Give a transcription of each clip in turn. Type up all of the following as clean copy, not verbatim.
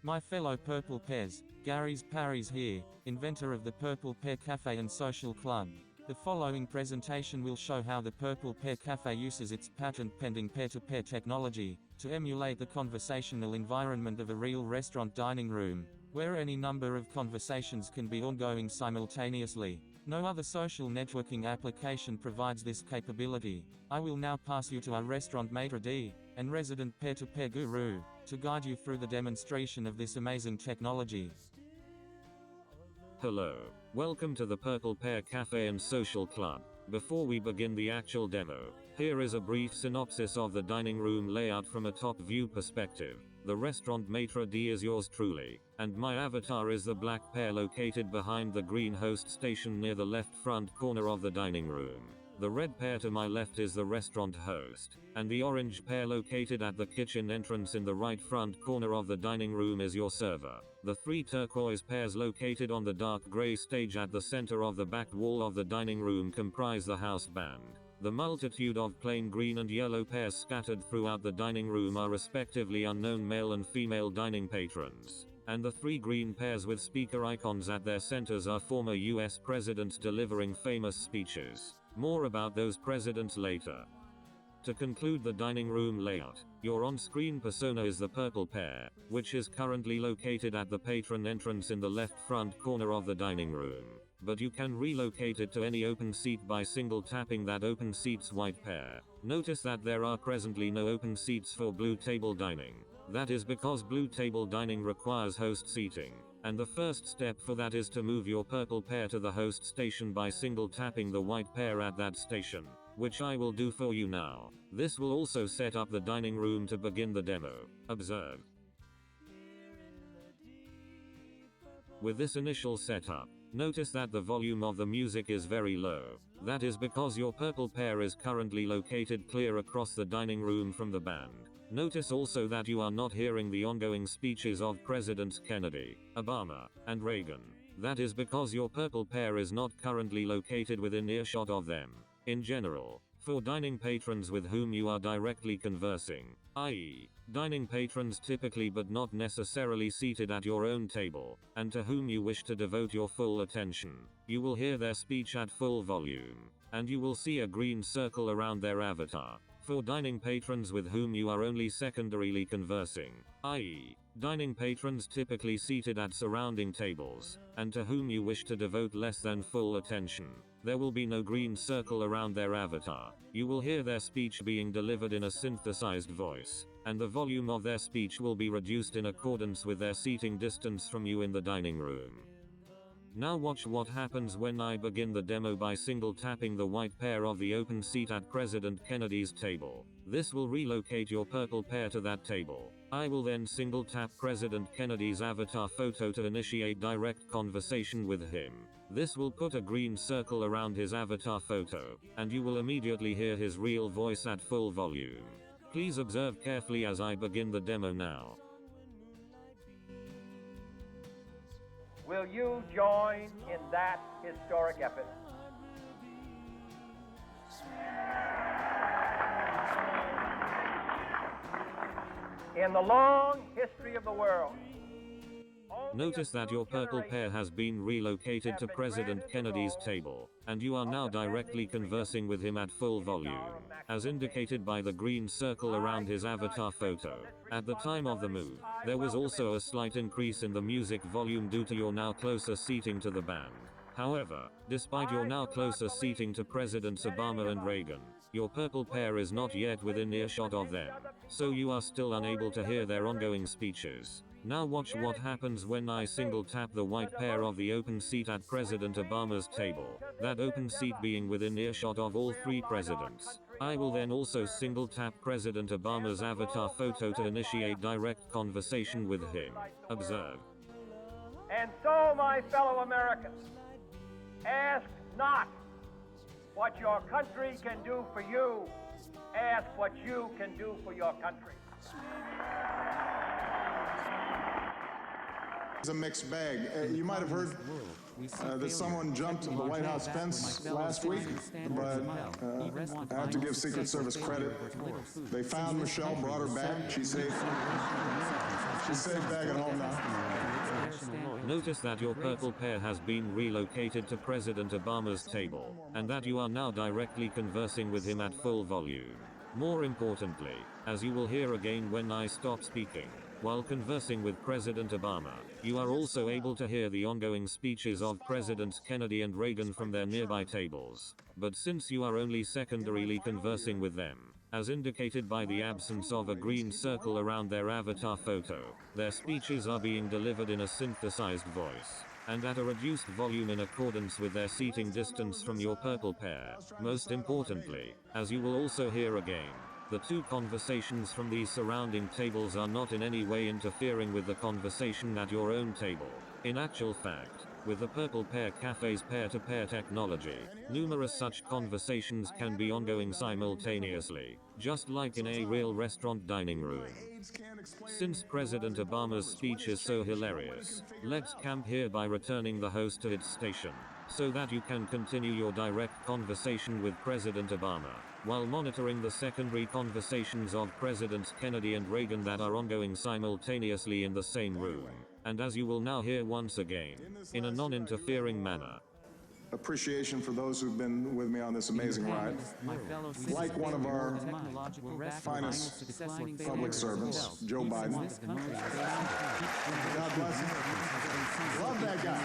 My fellow Purple Pears, Gary's Parry's here, inventor of the Purple Pear Cafe and Social Club. The following presentation will show how the Purple Pear Cafe uses its patent-pending peer-to-peer technology to emulate the conversational environment of a real restaurant dining room, where any number of conversations can be ongoing simultaneously. No other social networking application provides this capability. I will now pass you to our restaurant maitre d' and resident peer-to-peer guru to guide you through the demonstration of this amazing technology. Hello. Welcome to the Purple Pear Cafe and Social Club. Before we begin the actual demo, here is a brief synopsis of the dining room layout from a top view perspective. The restaurant maitre d' is yours truly, and my avatar is the black pear located behind the green host station near the left front corner of the dining room. The red pear to my left is the restaurant host, and the orange pear located at the kitchen entrance in the right front corner of the dining room is your server. The three turquoise pears located on the dark gray stage at the center of the back wall of the dining room comprise the house band. The multitude of plain green and yellow pears scattered throughout the dining room are respectively unknown male and female dining patrons. And the three green pears with speaker icons at their centers are former US presidents delivering famous speeches. More about those presidents later. To conclude the dining room layout, your on-screen persona is the Purple Pear, which is currently located at the patron entrance in the left front corner of the dining room. But you can relocate it to any open seat by single tapping that open seat's white pear. Notice that there are presently no open seats for blue table dining. That is because blue table dining requires host seating, and the first step for that is to move your purple pear to the host station by single tapping the white pear at that station, which I will do for you now. This will also set up the dining room to begin the demo. Observe. With this initial setup, notice that the volume of the music is very low. That is because your purple pear is currently located clear across the dining room from the band. Notice also that you are not hearing the ongoing speeches of Presidents Kennedy, Obama, and Reagan. That is because your purple pear is not currently located within earshot of them. In general, for dining patrons with whom you are directly conversing, i.e., dining patrons typically but not necessarily seated at your own table, and to whom you wish to devote your full attention, you will hear their speech at full volume, and you will see a green circle around their avatar. For dining patrons with whom you are only secondarily conversing, i.e., dining patrons typically seated at surrounding tables, and to whom you wish to devote less than full attention, there will be no green circle around their avatar. You will hear their speech being delivered in a synthesized voice, and the volume of their speech will be reduced in accordance with their seating distance from you in the dining room. Now watch what happens when I begin the demo by single tapping the white pear of the open seat at President Kennedy's table. This will relocate your purple pear to that table. I will then single tap President Kennedy's avatar photo to initiate direct conversation with him. This will put a green circle around his avatar photo, and you will immediately hear his real voice at full volume. Please observe carefully as I begin the demo now. Will you join in that historic effort? In the long history of the world, notice that your purple pear has been relocated to President Kennedy's table, and you are now directly conversing with him at full volume, as indicated by the green circle around his avatar photo. At the time of the move, there was also a slight increase in the music volume due to your now closer seating to the band. However, despite your now closer seating to Presidents Obama and Reagan, your purple pear is not yet within earshot of them, so you are still unable to hear their ongoing speeches. Now watch what happens when I single tap the white pear of the open seat at President Obama's table, that open seat being within earshot of all three presidents. I will then also single tap President Obama's avatar photo to initiate direct conversation with him. Observe. And so, my fellow Americans, ask not what your country can do for you, ask what you can do for your country. It's a mixed bag. You might have heard that someone jumped the White House fence last week, but I have to give Secret Service credit. They found Michelle, brought her back. She's safe. She's safe back at home now. Notice that your purple pear has been relocated to President Obama's table, and that you are now directly conversing with him at full volume. More importantly, as you will hear again when I stop speaking, while conversing with President Obama, you are also able to hear the ongoing speeches of Presidents Kennedy and Reagan from their nearby tables. But since you are only secondarily conversing with them, as indicated by the absence of a green circle around their avatar photo, their speeches are being delivered in a synthesized voice, and at a reduced volume in accordance with their seating distance from your purple pear. Most importantly, as you will also hear again, the two conversations from these surrounding tables are not in any way interfering with the conversation at your own table. In actual fact, with the Purple Pear Cafe's peer-to-peer technology, numerous such conversations can be ongoing simultaneously, just like in a real restaurant dining room. Since President Obama's speech is so hilarious, let's camp here by returning the host to its station, so that you can continue your direct conversation with President Obama, while monitoring the secondary conversations of Presidents Kennedy and Reagan that are ongoing simultaneously in the same room, and as you will now hear once again, in a non-interfering manner. Appreciation for those who've been with me on this amazing ride. Like one of our finest public servants, Joe Biden. God bless him. Love that guy.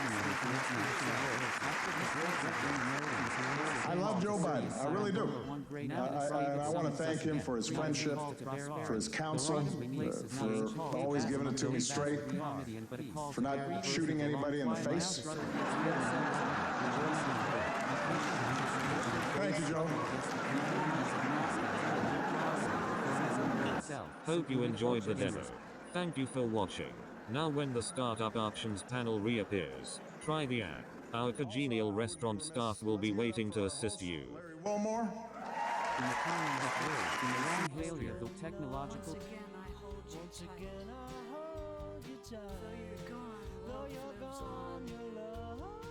I love Joe Biden. I really do. And I want to thank him for his friendship, for his counsel, for always giving it to me straight, for not shooting anybody in the face. Thank you, Joe. Hope you enjoyed the demo. Thank you for watching. Now when the Startup Options panel reappears, try the app. Our congenial restaurant staff will be waiting to assist you. One more? In the time of the world, in the long history of the technological... Once again I hold you tight. Though you're gone, your love